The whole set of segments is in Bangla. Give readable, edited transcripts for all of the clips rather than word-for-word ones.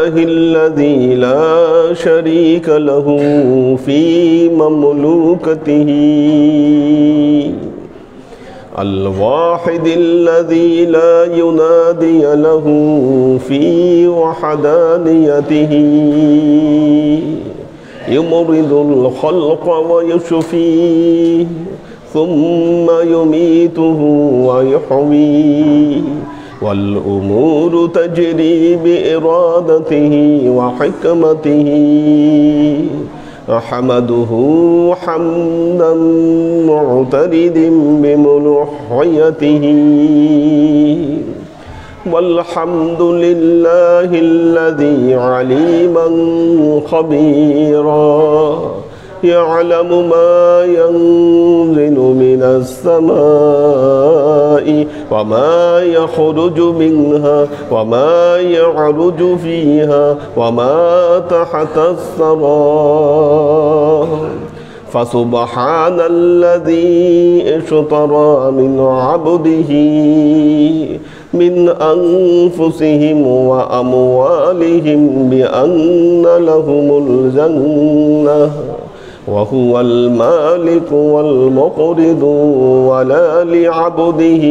الذي لا شريك له في مملوكته الواحد الذي لا ينادي له في وحدانيته يمرض الخلق ويشفيه ثم يميته ويحييه والأمور تجري بإرادته وحكمته أحمده حمدا معترد بملوحيته والحمد لله الذي عليما خبيرا يعلم ما ينزل من السماء وما يخرج منها وما يعرج فيها وما تحت الثرى فسبحان الذي اشترى من عبده من أنفسهم وأموالهم بأن لهم الجنة وهو المالك والمقرض ولا لعبده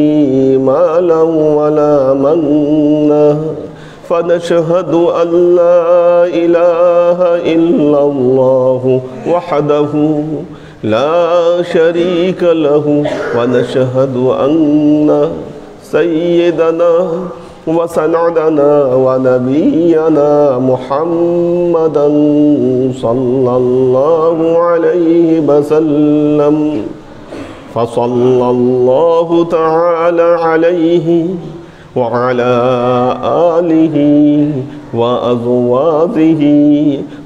مالا ولا منة فنشهد أن لا إله إلا الله وحده لا شريك له ونشهد أن سيدنا وسندنا ونبينا محمدا صلى الله عليه وسلم فصلى الله تعالى عليه وعلى آله وأزواجه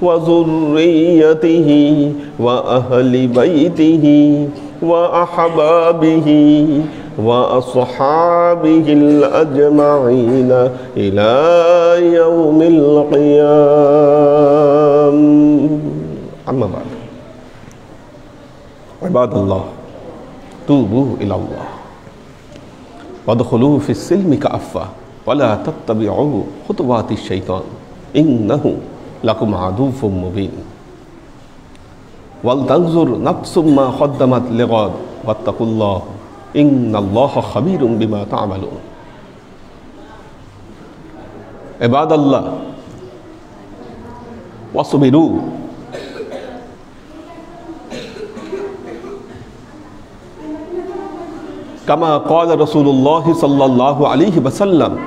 وذريته وأهل بيته وأحبابه وأصحابه الأجمعين إلى يوم القيامة. أما بعد عباد الله توبوا إلى الله وادخلوا في السلم كافة ولا تتبعوا خطوات الشيطان إنه لكم عدو مبين ولتنظر نفس ما قدمت لغد واتقوا الله إن الله خبير بما تعملون. عباد الله واصبروا كما قال رسول الله صلى الله عليه وسلم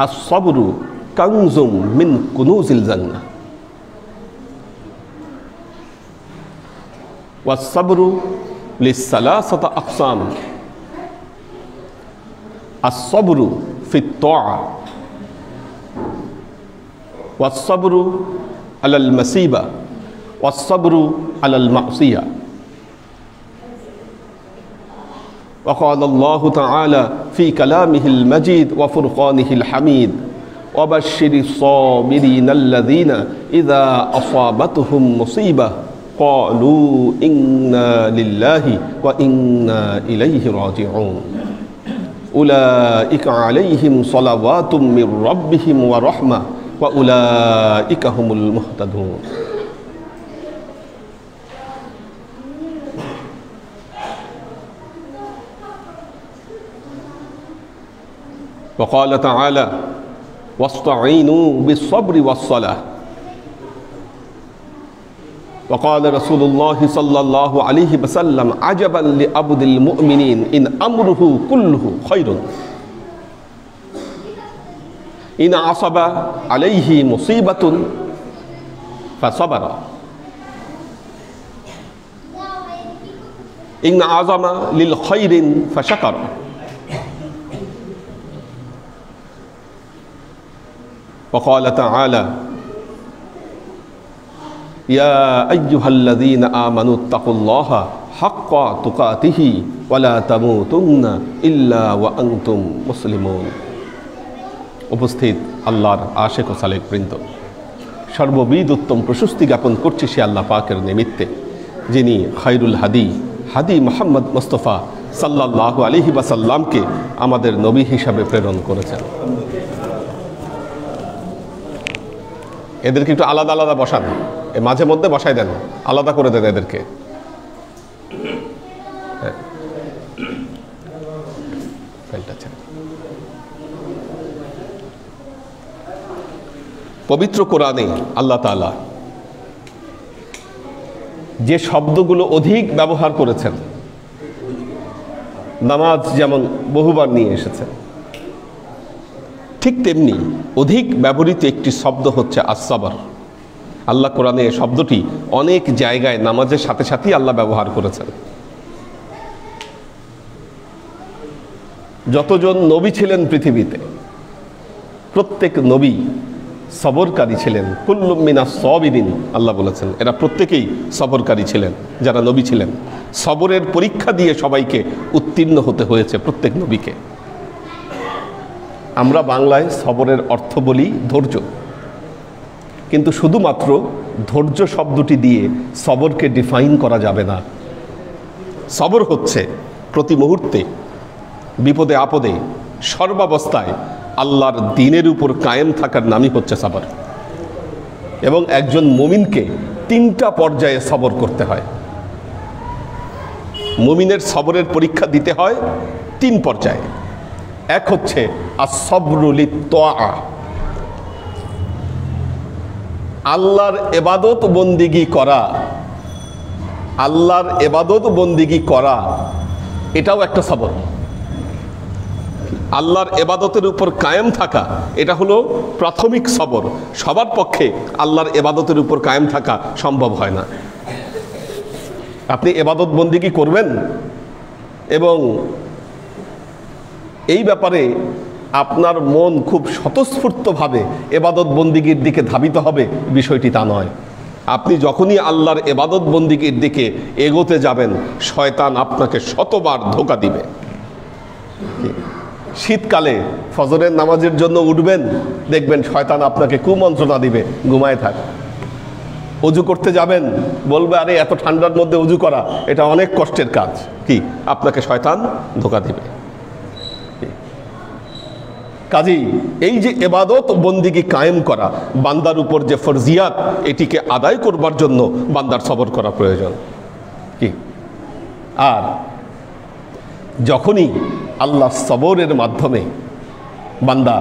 الصبر كنز من كنوز الجنة والصبر للثلاثة أقسام الصبر في الطاعة والصبر على المصيبة والصبر على المعصية وقال الله تعالى في كلامه المجيد وفرقانه الحميد وبشر الصابرين الذين إذا أصابتهم مصيبة قالوا إنا لله وإنا إليه راجعون أولئك عليهم صلوات من ربهم ورحمة وأولئك هم المهتدون. وقال تعالى واستعينوا بالصبر والصلاة وقال رسول الله صلى الله عليه وسلم عجبا لعبد المؤمنين إن أمره كله خير إن عصب عليه مصيبة فصبر إن عزم للخير فشكر وقال تعالى يا أيها الذين آمنوا اتقوا الله حق تقاته ولا تموتن إلا وأنتم مسلمون. উপস্থিত আল্লাহর আশিক ও সালেক বৃন্দ, সর্ববিধ উত্তম প্রশস্তি জ্ঞাপন করছি সে আল্লাহ পাকের নিমিত্তে যিনি খায়রুল হাদি মুহাম্মদ মুস্তাফা সাল্লাল্লাহু আলাইহি ওয়াসাল্লামকে আমাদের নবী হিসাবে প্রেরণ করেছেন। এদেরকে একটু আলাদা আলাদা বসান, মাঝে মধ্যে বসাই দেন, আলাদা করে দেন এদেরকে। পবিত্র কোরআনে আল্লাহ তাআলা যে শব্দগুলো অধিক ব্যবহার করেছেন, নামাজ যেমন বহুবার নিয়ে এসেছেন, ঠিক তেমনি অধিক ব্যবহৃত একটি শব্দ হচ্ছে আস-সাবর। আল্লাহ কোরআনে এই শব্দটি অনেক জায়গায় নামাজের সাথে সাথেই আল্লাহ ব্যবহার করেছেন। যতজন নবী ছিলেন পৃথিবীতে, প্রত্যেক নবী সবরকারী ছিলেন। কুল্লুম মিনাস সাবিরিন, আল্লাহ বলেছেন এরা প্রত্যেকেই সবরকারী ছিলেন যারা নবী ছিলেন। সবরের পরীক্ষা দিয়ে সবাইকে উত্তীর্ণ হতে হয়েছে প্রত্যেক নবীকে। আমরা বাংলায় সবরের অর্থ বলি ধৈর্য, কিন্তু শুধুমাত্র ধৈর্য শব্দটি দিয়ে সবরকে ডিফাইন করা যাবে না। সবর হচ্ছে প্রতি মুহূর্তে বিপদে আপদে সর্বাবস্থায় আল্লাহর দ্বীনের উপর কায়েম থাকার নামই হচ্ছে সবর। এবং একজন মুমিনকে 3টা পর্যায়ে সবর করতে হয়। মুমিনের সবরের পরীক্ষা দিতে হয় 3 পর্যায়ে। এক হচ্ছে আস-সাবরু লিত-তাআ, আল্লাহর ইবাদত বন্দিগি করা। আল্লাহর ইবাদত বন্দিগি করা এটাও একটা সবর। আল্লাহর ইবাদতের উপর কায়েম থাকা এটা হলো প্রাথমিক সবর। সবার পক্ষে আল্লাহর ইবাদতের উপর কায়েম থাকা সম্ভব হয় না। আপনি ইবাদত বন্দিগি করবেন এবং এই ব্যাপারে আপনার মন খুব স্বতঃস্ফূর্তভাবে ইবাদত বন্দিগির দিকে ধাবিত হবে, বিষয়টি তা নয়। আপনি যখনই আল্লাহর ইবাদত বন্দিগির দিকে এগোতে যাবেন, শয়তান আপনাকে শতবার ধোঁকা দিবে। শীতকালে ফজরের নামাজের জন্য উঠবেন, দেখবেন শয়তান আপনাকে কুমন্ত্রণা দিবে, ঘুমায় থাক। অজু করতে যাবেন, বলবে আরে এত ঠান্ডার মধ্যে অজু করা এটা অনেক কষ্টের কাজ, কি আপনাকে শয়তান ধোঁকা দিবে। কাজেই এই যে ইবাদত বন্দিগি কায়েম করা, বান্দার উপর যে ফরজিয়াত, এটিকে আদায় করবার জন্য বান্দার সবর করা প্রয়োজন। কি আর যখনই আল্লাহ সবরের মাধ্যমে, বান্দা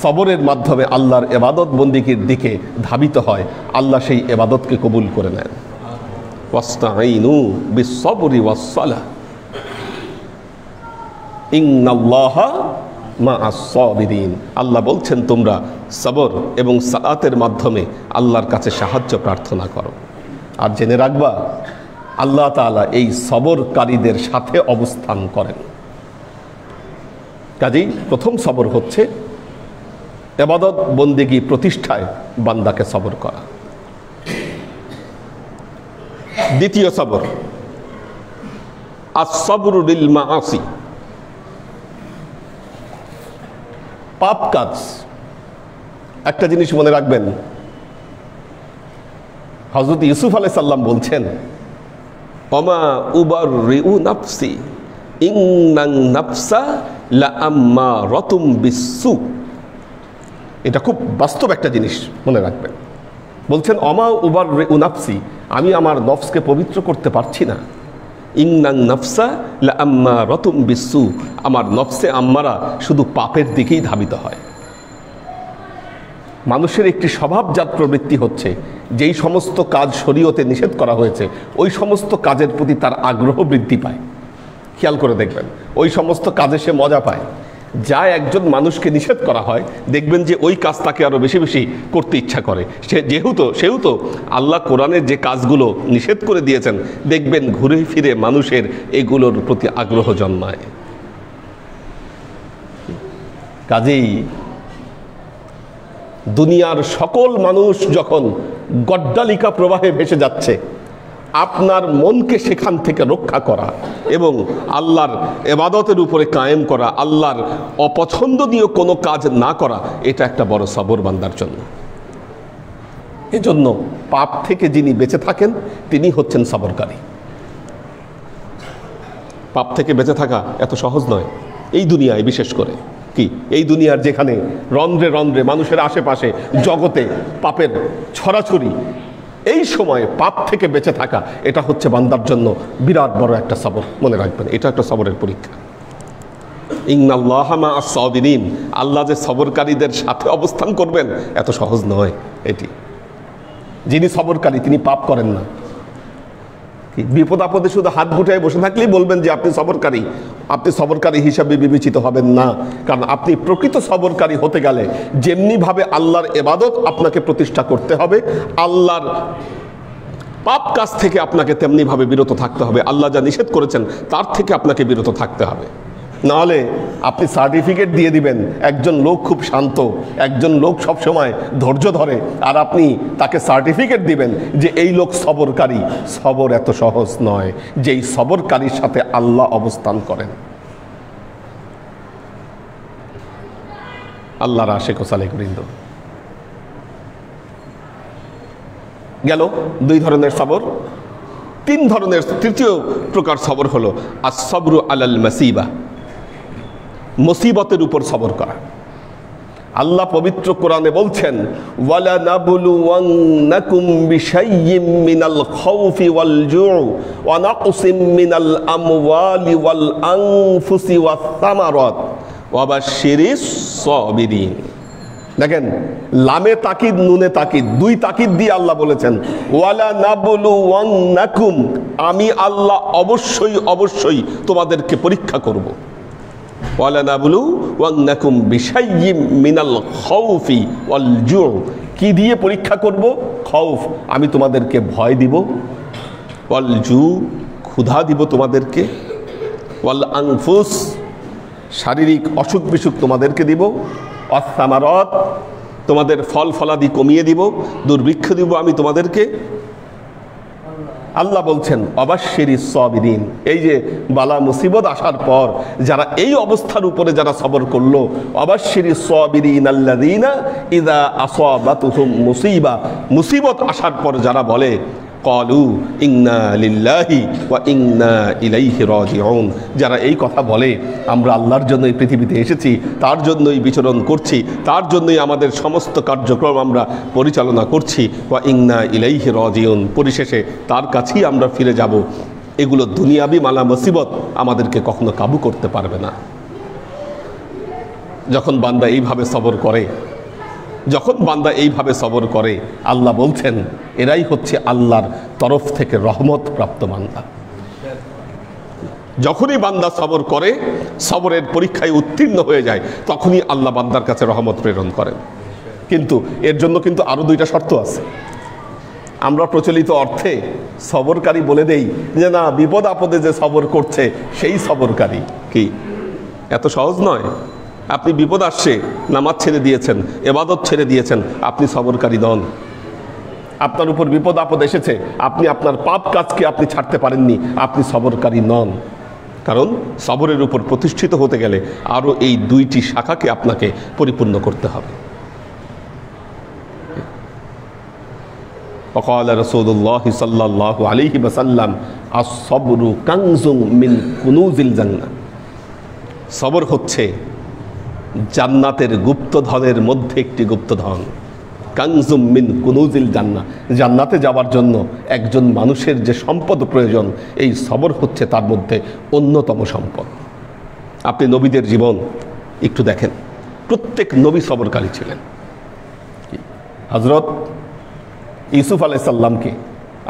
সবরের মাধ্যমে আল্লাহর ইবাদত বন্দিগির দিকে ধাবিত হয়, আল্লাহ সেই ইবাদতকে কবুল করে নেন। ওয়াস্তাঈনু বিস-সাবরি ওয়াস-সালাহ ইন্নাল্লাহা মা'আস-সাবিরিন। আল্লাহ বলছেন তোমরা সবর এবং সালাতের মাধ্যমে আল্লাহর কাছে সাহায্য প্রার্থনা করো। আর জেনে রাখবা আল্লাহ তাআলা এই সবরকারীদের সাথে অবস্থান করেন। কাজেই প্রথম সবর হচ্ছে ইবাদত বন্দেগী প্রতিষ্ঠায় বান্দাকে সবর করা। দ্বিতীয় সবর আস-সাবরু লিল মাআসি, পাপ কাজ। একটা জিনিস মনে রাখবেন, হযরত ইউসুফ আলাইহিস সালাম বলছেন ওমা উবাররিউ নাফসি ইন্নান নাফসা লাআম্মারাতুম বিসসু। এটা খুব বাস্তব একটা জিনিস মনে রাখবেন। বলছেন অমা উবাররিউ নাফসি, আমি আমার নফসকে পবিত্র করতে পারছি না। ইন্নান নাফসা লাআম্মারাতুম বিসসু, আমার নফসে আম্মারা শুধু পাপের দিকেই ধাবিত হয়। মানুষের একটি স্বভাবজাত প্রবৃত্তি হচ্ছে যেই সমস্ত কাজ শরীয়তে নিষেধ করা হয়েছে ওই সমস্ত কাজের প্রতি তার আগ্রহ বৃদ্ধি পায়। খেয়াল করে দেখবেন, ওই সমস্ত কাজে সে মজা পায়। যা একজন মানুষকে নিষেধ করা হয় দেখবেন যে ওই কাজ তাকে আরও বেশি বেশি করতে ইচ্ছা করে। সেহেতু আল্লাহ কোরআনের যে কাজগুলো নিষেধ করে দিয়েছেন দেখবেন ঘুরে ফিরে মানুষের এগুলোর প্রতি আগ্রহ জন্মায়। কাজেই দুনিয়ার সকল মানুষ যখন গড্ডালিকা প্রবাহে ভেসে যাচ্ছে, আপনার মনকে সেখান থেকে রক্ষা করা এবং আল্লাহর ইবাদতের উপরে কায়েম করা, আল্লাহর অপছন্দনীয় কোনো কাজ না করা, এটা একটা বড় সবর বান্দার জন্য। এজন্য পাপ থেকে যিনি বেঁচে থাকেন তিনি হচ্ছেন সবরকারী। পাপ থেকে বেঁচে থাকা এত সহজ নয় এই দুনিয়ায় বিশেষ করে। কি এই দুনিয়ার যেখানে রন্ধ্রে রন্ধ্রে মানুষের আশেপাশে জগতে পাপের ছড়াছড়ি, এই সময় পাপ থেকে বেঁচে থাকা, এটা হচ্ছে বান্দার জন্য বিরাট বড় একটা সবর। মনে রাখবেন, এটা একটা সবরের পরীক্ষা। ইন্নাল্লাহা মা'আস সাবিরিন, আল্লাহ যে সবরকারীদের সাথে অবস্থান করবেন এত সহজ নয়। এটি যিনি সবরকারী তিনি পাপ করেন না। বিপদ আপদে শুধু হাত গুটায় বসে থাকলেই বলবেন যে আপনি সবরকারী, আপনি সবরকারী হিসাবে বিবেচিত হবেন না। কারণ আপনি প্রকৃত সবরকারী হতে গেলে যেমনিভাবে আল্লাহর ইবাদত আপনাকে প্রতিষ্ঠা করতে হবে, আল্লাহর পাপ কাজ থেকে আপনাকে তেমনিভাবে বিরত থাকতে হবে। আল্লাহ যা নিষেধ করেছেন তার থেকে আপনাকে বিরত থাকতে হবে। নাহলে আপনি সার্টিফিকেট দিয়ে দিবেন একজন লোক খুব শান্ত, একজন লোক সব সময় ধৈর্য ধরে, আর আপনি তাকে সার্টিফিকেট দিবেন যে এই লোক সবরকারী। সবর এত সহজ নয়। যেই সবরকারীর সাথে আল্লাহ অবস্থান করেন। আল্লাহর আশিক ও সালেক বৃন্দ, গেল দুই ধরনের সবর। তিন ধরনের তৃতীয় প্রকার সবর হলো আস-সবরু আলাল মাসিবা, মুসিবতের উপর সবর করা। আল্লাহ পবিত্র কোরআনে বলছেন, ওয়ালা নাবলুওয়ান্নাকুম বিশাইয়্যিম মিনাল খাউফি ওয়াল জুউ ওয়া নাকসিম মিনাল আমওয়ালি ওয়াল আনফুসি ওয়াস সামারাত ওয়া বাশশিরিস সাবিরিন। দেখেন, লামে তাকিদ নুনে তাকিদ, দুই তাকিদ দিয়ে আল্লাহ বলেছেন ওয়ালা নাবলুওয়ান্নাকুম, আমি আল্লাহ অবশ্যই অবশ্যই তোমাদেরকে পরীক্ষা করব। ওয়ালা নাবলুওয়ান্নাকুম বিশাইয়্যিম মিনাল খাউফি ওয়াল জুউ, কি দিয়ে পরীক্ষা করব? খাউফ, আমি তোমাদেরকে ভয় দিব। ওয়াল জু, ক্ষুধা দিব তোমাদেরকে। ওয়াল আনফুস, শারীরিক অসুখ বিসুখ তোমাদেরকে দিব। অসামারত, তোমাদের ফল ফলাদি কমিয়ে দিব, দুর্ভিক্ষ দিব আমি তোমাদেরকে। আল্লাহ বলছেন অবাশশিরিস সাবিরিন, এই যে বালা মুসিবত আসার পর যারা এই অবস্থার উপরে যারা সবর করলো, অবাশশিরিস সাবিরিন আল্লাযীনা ইযা আসাবাতুহুম মুসিবা, মুসিবত আসার পর যারা বলে ক্বালু ইন্না লিল্লাহি ওয়া ইন্না ইলাইহি রাজিউন, যারা এই কথা বলে আমরা আল্লাহর জন্য এই পৃথিবীতে এসেছি, তার জন্যই বিচরণ করছি, তার জন্যই আমাদের সমস্ত কার্যক্রম আমরা পরিচালনা করছি, ওয়া ইন্না ইলাইহি রাজিউন, পরিশেষে তার কাছেই আমরা ফিরে যাব। এগুলো দুনিয়াবি মালা মুসিবত আমাদেরকে কখনো কাবু করতে পারবে না। যখন বান্দা এইভাবে সবর করে, যখন বান্দা এইভাবে সবর করে, আল্লাহ বলছেন এরাই হচ্ছে আল্লাহর তরফ থেকে রহমত প্রাপ্ত বান্দা। যখনই বান্দা সবর করে, সবরের পরীক্ষায় উত্তীর্ণ হয়ে যায়, তখনই আল্লাহ বান্দার কাছে রহমত প্রেরণ করেন। কিন্তু এর জন্য কিন্তু আরো দুইটা শর্ত আছে। আমরা প্রচলিত অর্থে সবরকারী বলে দেই যে না, বিপদ আপদে যে সবর করছে সেই সবরকারী। কি এত সহজ নয়। আপনি বিপদ আসছে, নামাজ ছেড়ে দিয়েছেন, ইবাদত ছেড়ে দিয়েছেন, আপনি সবরকারী নন। আপনার উপর বিপদ আপদ এসেছে, আপনি আপনার পাপ কাজকে আপনি ছাড়তে পারেননি, আপনি সবরকারী নন। কারণ সবরের উপর প্রতিষ্ঠিত হতে গেলে আরও এই দুইটি শাখাকে আপনাকে পরিপূর্ণ করতে হবে। وقال رسول الله صلى الله عليه وسلم الصبر كنز من كنوز الجنة, সবর হচ্ছে জান্নাতের গুপ্তধনের মধ্যে একটি গুপ্তধন। কানজুম মিন কুনুজিল জান্নাহ, জান্নাতে যাওয়ার জন্য একজন মানুষের যে সম্পদ প্রয়োজন, এই সবর হচ্ছে তার মধ্যে অন্যতম সম্পদ। আপনি নবীদের জীবন একটু দেখেন, প্রত্যেক নবী সবরকারী ছিলেন। হযরত ইউসুফ আলাইহিস সালামকে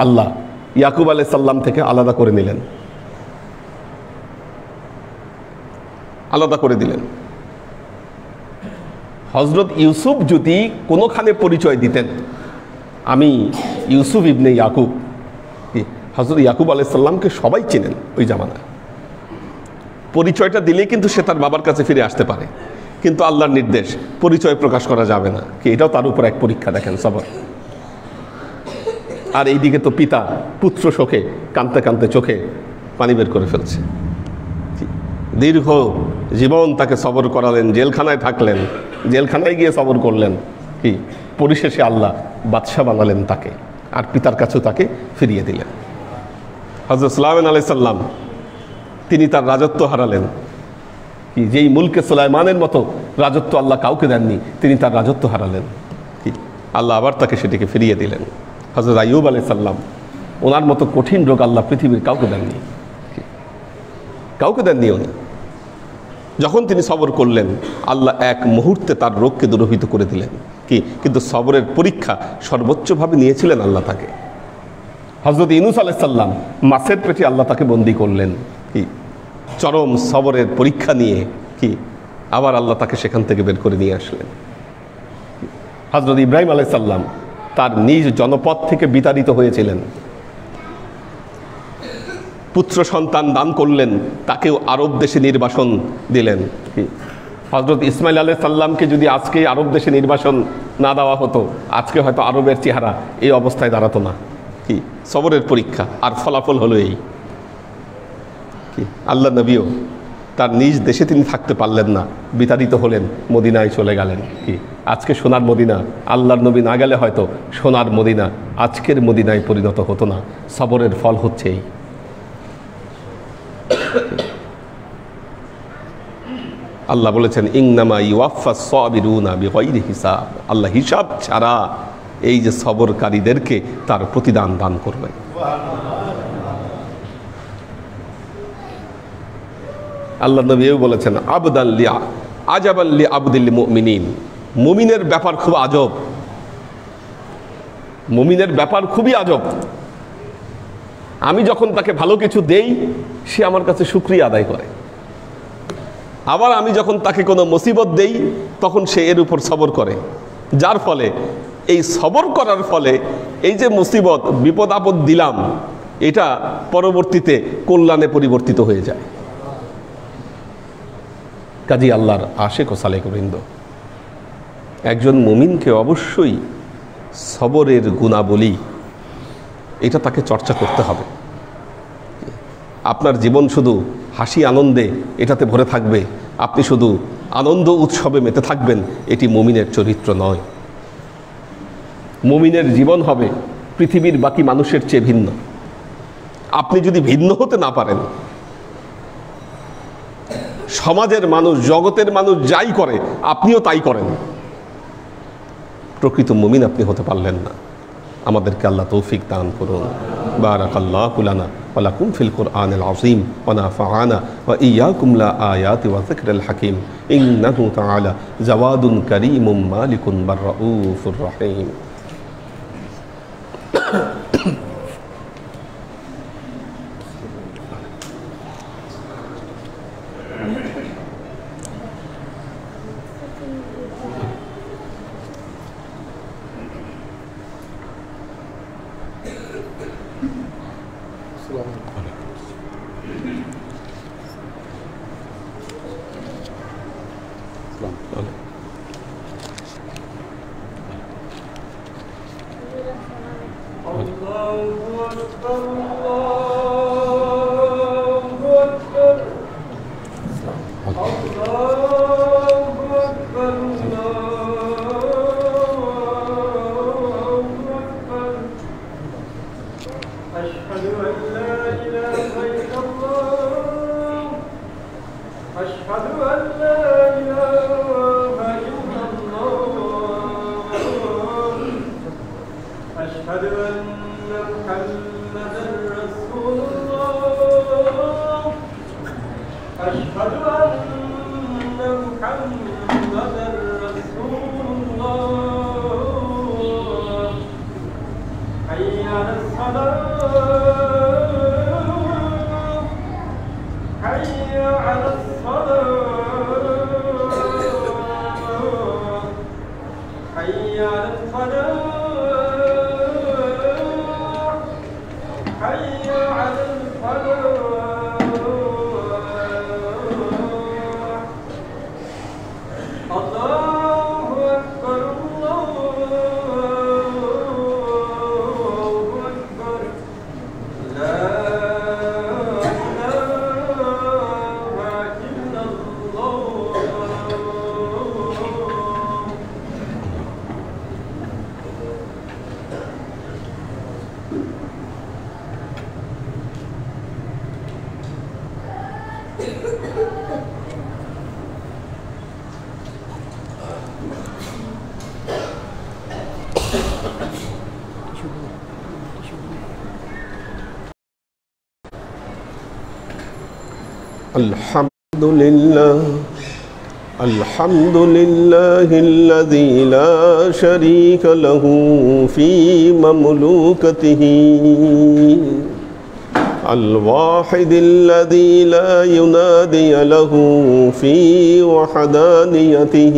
আল্লাহ ইয়াকুব আলাইহিস সালাম থেকে আলাদা করে নিলেন, আলাদা করে দিলেন। হযরত ইউসুফ যদি কোনোখানে পরিচয় দিতেন আমি ইউসুফ ইবনে ইয়াকুব, হযরত ইয়াকুব আলাইহিস সালামকে সবাই চেনেন ওই জামানায়, পরিচয়টা দিলেই কিন্তু সে তার বাবার কাছে ফিরে আসতে পারে। কিন্তু আল্লাহর নির্দেশ, পরিচয় প্রকাশ করা যাবে না। কি এটাও তার উপর এক পরীক্ষা। দেখেন সবর। আর এইদিকে তো পিতা পুত্র শোকে কাঁদতে কাঁদতে চোখে পানি বের করে ফেলছে। দীর্ঘ জীবন তাকে সবর করালেন, জেলখানায় থাকলেন, জেলখানায় গিয়ে সবর করলেন। কি পরিশেষে আল্লাহ বাদশা বানালেন তাকে, আর পিতার কাছেও তাকে ফিরিয়ে দিলেন। হযরত সুলাইমান আলাইহিস সালাম তিনি তার রাজত্ব হারালেন, কি যেই মুলকে সুলাইমানের মতো রাজত্ব আল্লাহ কাউকে দেননি, তিনি তার রাজত্ব হারালেন, কি আল্লাহ আবার তাকে সেটিকে ফিরিয়ে দিলেন। হযরত আইয়ুব আলাইহিস সালাম, ওনার মতো কঠিন রোগ আল্লাহ পৃথিবীর কাউকে দেননি, কাউকে দেননি উনি। যখন তিনি সবর করলেন, আল্লাহ এক মুহূর্তে তার রোগকে দূরীভূত করে দিলেন। কি কিন্তু সবরের পরীক্ষা সর্বোচ্চভাবে নিয়েছিলেন আল্লাহ তাকে। হযরত ইউনূস আলাইহিস সালাম, মাছের পেটে আল্লাহ তাকে বন্দী করলেন, কি চরম সবরের পরীক্ষা নিয়ে, কি আবার আল্লাহ তাকে সেখান থেকে বের করে নিয়ে আসলেন। হযরত ইব্রাহিম আলাইহিস সালাম তার নিজ জনপদ থেকে বিতাড়িত হয়েছিলেন, পুত্র সন্তান দান করলেন, তাকেও আরব দেশে নির্বাসন দিলেন। কি হযরত ইসমাইল আলাইহিস সালামকে যদি আজকে আরব দেশে নির্বাসন না দেওয়া হতো, আজকে হয়তো আরবের চেহারা এই অবস্থায় দাঁড়াতো না। কি সবরের পরীক্ষা, আর ফলাফল হলো এই। কি আল্লাহ নবীও তার নিজ দেশে তিনি থাকতে পারলেন না, বিতাড়িত হলেন, মদিনায় চলে গেলেন। কি আজকে সোনার মদিনা, আল্লাহর নবী না গেলে হয়তো সোনার মদিনা আজকের মদিনায় পরিণত হতো না। সবরের ফল হচ্ছে এই। আল্লাহ বলেছেন, ইন্নামা ইউওয়াফাস সাবিরুনা বিগাইরি হিসাব। আল্লাহ হিসাব ছাড়া এই যে সবরকারীদেরকে তার প্রতিদান দান করবেন। আল্লাহ নবীও বলেছেন, আজাবান লি আবদিল মুমিনিন। মুমিনের ব্যাপার খুব আজব, মুমিনের ব্যাপার খুবই আজব। আমি যখন তাকে ভালো কিছু দেই, সে আমার কাছে শুকরিয়া আদায় করে। আবার আমি যখন তাকে কোনো মুসিবত দেই, তখন সে এর উপর সবর করে। যার ফলে এই সবর করার ফলে এই যে মুসিবত বিপদ আপদ দিলাম, এটা পরবর্তীতে কল্যাণে পরিবর্তিত হয়ে যায়। কাজী আল্লাহর আশিক ও সালেক বৃন্দ, একজন মুমিনকে অবশ্যই সবরের গুণাবলী এটা তাকে চর্চা করতে হবে। আপনার জীবন শুধু হাসি আনন্দে এটাতে ভরে থাকবে, আপনি শুধু আনন্দ উৎসবে মেতে থাকবেন, এটি মুমিনের চরিত্র নয়। মুমিনের জীবন হবে পৃথিবীর বাকি মানুষের চেয়ে ভিন্ন। আপনি যদি ভিন্ন হতে না পারেন, সমাজের মানুষ, জগতের মানুষ যাই করে আপনিও তাই করেন, প্রকৃত মুমিন আপনি হতে পারলেন না। আমাদেরকে আল্লাহ তৌফিক দান করুন। বারাকাল্লাহু লানা ওয়া লাকুম ফিল কুরআনিল আযীম ওয়া নাফা'ানা ওয়া ইয়্যাকুম লা আয়াতি ওয়া যিকরিল হাকীম ইন্নাহু তাআলা জাওয়াদুন কারীমুম মালিকুন বাররাউফুর রহিম। الحمد لله الذي لا شريك له في مملوكته الواحد الذي لا ينادي له في وحدانيته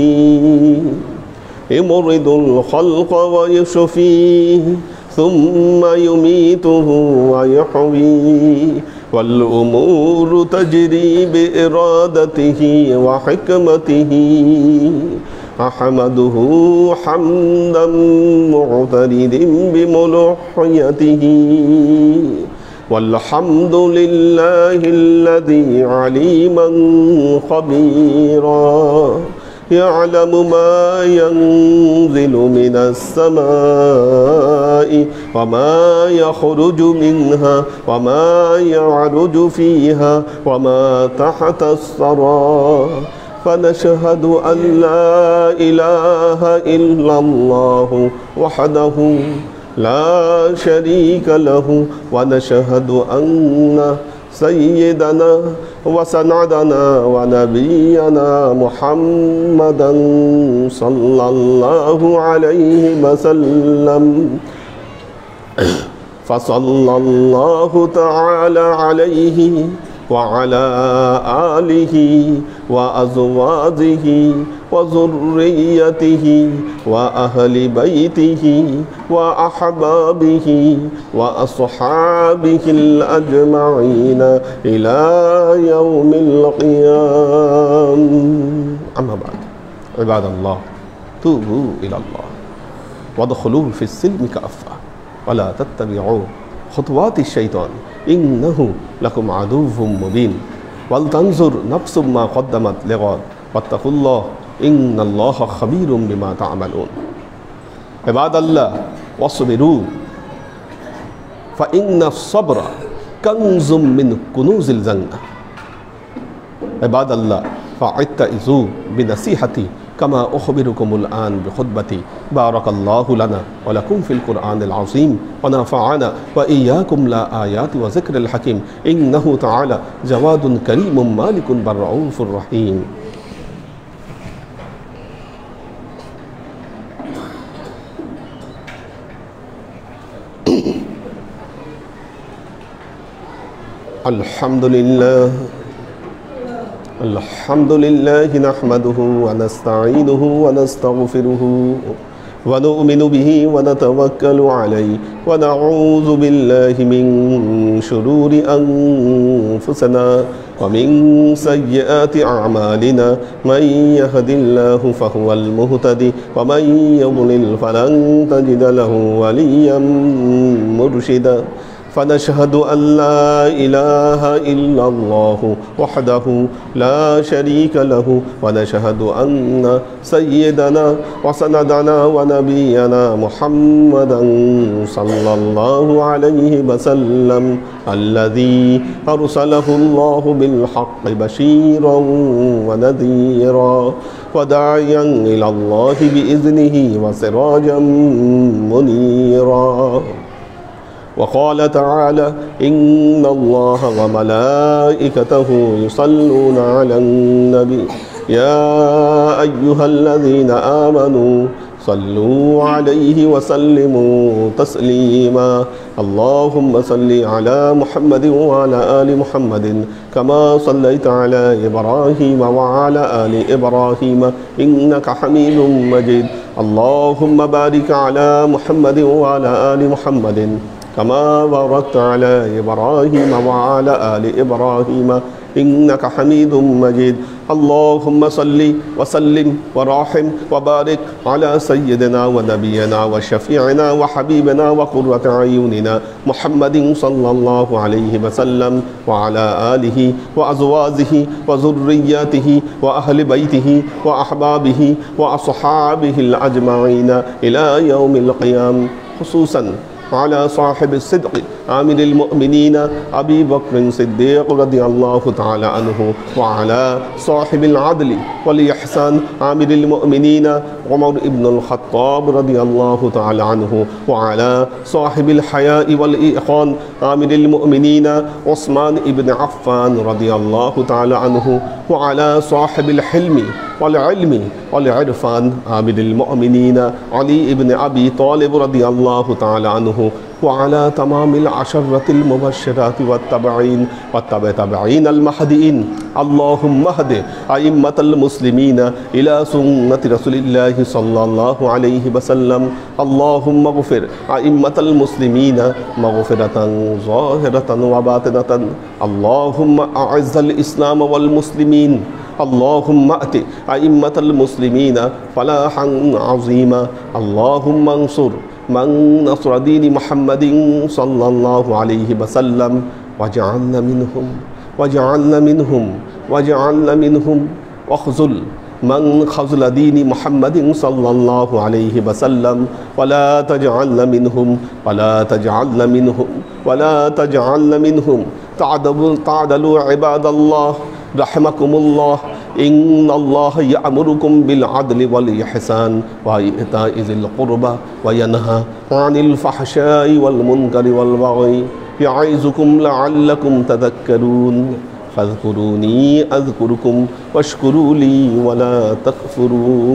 يمرض الخلق ويشفيه ثم يميته ويحييه والأمور تجري بإرادته وحكمته أحمده حمدا معترض بملوحيته والحمد لله الذي عليما خبيرا يعلم ما ينزل من السماء وما يخرج منها وما يعرج فيها وما تحت الثرى فنشهد أن لا إله إلا الله وحده لا شريك له ونشهد أن سيدنا وسندنا ونبينا محمدا صلى الله عليه وسلم فصلى الله تعالى عليه وعلى آله وأزواجه وذريته وأهل بيته وأحبابه وأصحابه الأجمعين إلى يوم القيامة. أما بعد عباد الله توبوا إلى الله وادخلوا في السلم كافة ولا تتبعوا خطوات الشيطان إنه لكم عدو مبين ولتنظر نفس ما قدمت لغد واتقوا الله إن الله خبير بما تعملون. عباد الله واصبروا فإن الصبر كنز من كنوز الجنة. عباد الله فاعتزوا بنصيحتي كما أخبركم الآن بخطبتي. بارك الله لنا ولكم في القرآن العظيم ونفعنا وإياكم لآيات وذكر الحكيم إنه تعالى جواد كريم مالك بالرؤوف الرحيم. الحمد لله نحمده ونستعينه ونستغفره ونؤمن به ونتوكل عليه ونعوذ بالله من شرور أنفسنا ومن سيئات أعمالنا من يهد الله فهو المهتدي ومن يضلل فلن تجد له وليا مرشدا فنشهد أن لا إله إلا الله وحده لا شريك له ونشهد أن سيدنا وسندنا ونبينا محمدا صلى الله عليه وسلم الذي أرسله الله بالحق بشيرا ونذيرا وداعيا إلى الله بإذنه وسراجا منيرا. وقال تعالى إن الله وملائكته يصلون على النبي يا أيها الذين آمنوا صلوا عليه وسلموا تسليما. اللهم صل على محمد وعلى آل محمد كما صليت على إبراهيم وعلى آل إبراهيم إنك حميد مجيد. اللهم بارك على محمد وعلى آل محمد كما باركت على إبراهيم وعلى آل إبراهيم إنك حميد مجيد. اللهم صل وسلم ورحم وبارك على سيدنا ونبينا وشفيعنا وحبيبنا وقرة أعيننا محمد صلى الله عليه وسلم وعلى آله وأزواجه وذرياته وأهل بيته وأحبابه وأصحابه الأجمعين إلى يوم القيامة. خصوصا وعلى صاحب الصدق آمير المؤمنين أبي بكر الصديق رضي الله تعالى عنه وعلى صاحب العدل والإحسان آمير المؤمنين عمر بن الخطاب رضي الله تعالى عنه وعلى صاحب الحياء والإيقان آمير المؤمنين عثمان بن عفان رضي الله تعالى عنه وعلى صاحب الحلم والعلم والعرفان آمير المؤمنين علي بن أبي طالب رضي الله تعالى عنه وعلى تمام العشرة المبشرات والتابعين المهديين اللهم اهد أئمة المسلمين إلى سنة رسول الله صلى الله عليه وسلم اللهم اغفر أئمة المسلمين مغفرة ظاهرة وباطنة اللهم أعز الإسلام والمسلمين اللهم أت أئمة المسلمين فلاحا عظيما اللهم انصر من نصر دين محمد صلى الله عليه وسلم وجعلنا منهم واخذل من خذل دين محمد صلى الله عليه وسلم ولا تجعلنا منهم تعدلوا عباد الله رحمكم الله إن الله يأمركم بالعدل والإحسان وإيتاء ذي القربى وينهى عن الفحشاء والمنكر والبغي يعظكم لعلكم تذكرون فاذكروني أذكركم واشكروا لي ولا تكفرون.